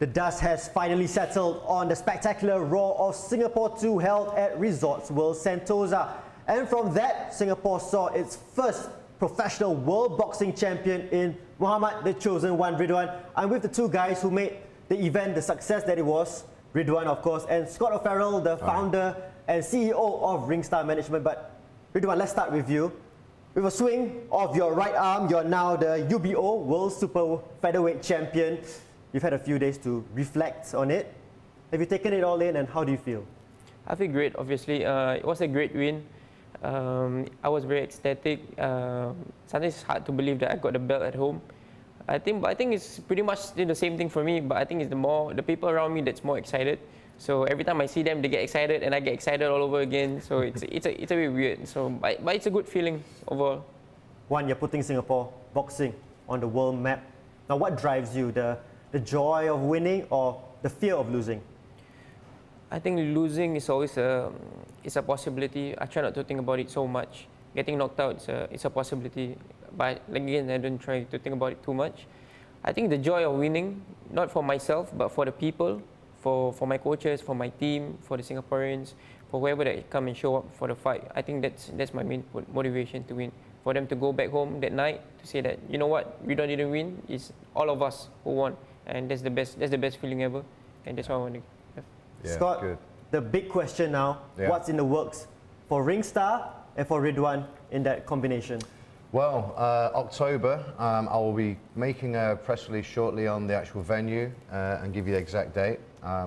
The dust has finally settled on the spectacular Raw of Singapore 2 held at Resorts World Sentosa. And from that, Singapore saw its first professional world boxing champion in Muhamad, the Chosen Wan, Ridhwan. I'm with the two guys who made the event the success that it was. Ridhwan, of course, and Scott O'Farrell, the founder and CEO of Ringstar Management. But Ridhwan, let's start with you. With a swing of your right arm, you're now the UBO World Super Featherweight Champion. You've had a few days to reflect on it. Have you taken it all in, and how do you feel? I feel great, obviously. It was a great win. I was very ecstatic. Sometimes it's hard to believe that I got the belt at home. I think it's pretty much still the same thing for me, but I think it's the people around me that's more excited. So every time I see them, they get excited, and I get excited all over again. So it's a bit weird. So, but it's a good feeling overall. One, you're putting Singapore boxing on the world map. Now, what drives you? The joy of winning or the fear of losing? I think losing is always a possibility. I try not to think about it so much. Getting knocked out it's a possibility, but again, I don't try to think about it too much. I think the joy of winning, not for myself, but for the people, for my coaches, for my team, for the Singaporeans, for whoever that come and show up for the fight. I think that's my main motivation to win. For them to go back home that night to say that, you know what, we didn't win. It's all of us who won, and that's the best feeling ever, and that's what I want to have. Yeah, Scott, good. The big question now, what's in the works for Ringstar and for Ridhwan in that combination? Well, October, I will be making a press release shortly on the actual venue and give you the exact date.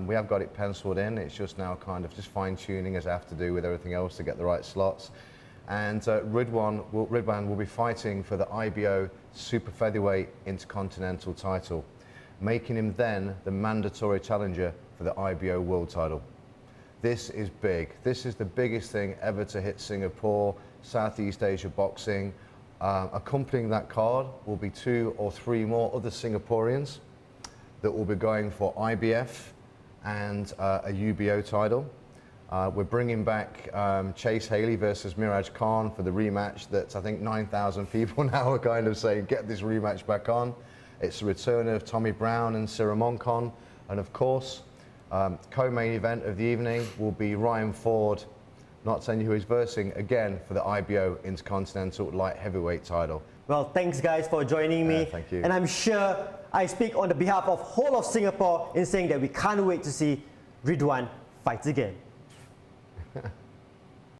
We have got it penciled in. It's just now kind of just fine-tuning, as I have to do with everything else to get the right slots. And Ridhwan will be fighting for the IBO Super Featherweight Intercontinental title, making him then the mandatory challenger for the IBO World title. This is big. This is the biggest thing ever to hit Singapore, Southeast Asia boxing. Accompanying that card will be 2 or 3 more other Singaporeans that will be going for IBF and a UBO title. We're bringing back Chase Haley versus Miraj Khan for the rematch that I think 9,000 people now are kind of saying, get this rematch back on. It's the return of Tommy Brown and Siramonkon. And of course, co-main event of the evening will be Ryan Ford, not telling you who he's versing, again for the IBO Intercontinental Light Heavyweight title. Well, thanks guys for joining me. Thank you. And I'm sure I speak on the behalf of whole of Singapore in saying that we can't wait to see Ridhwan fight again.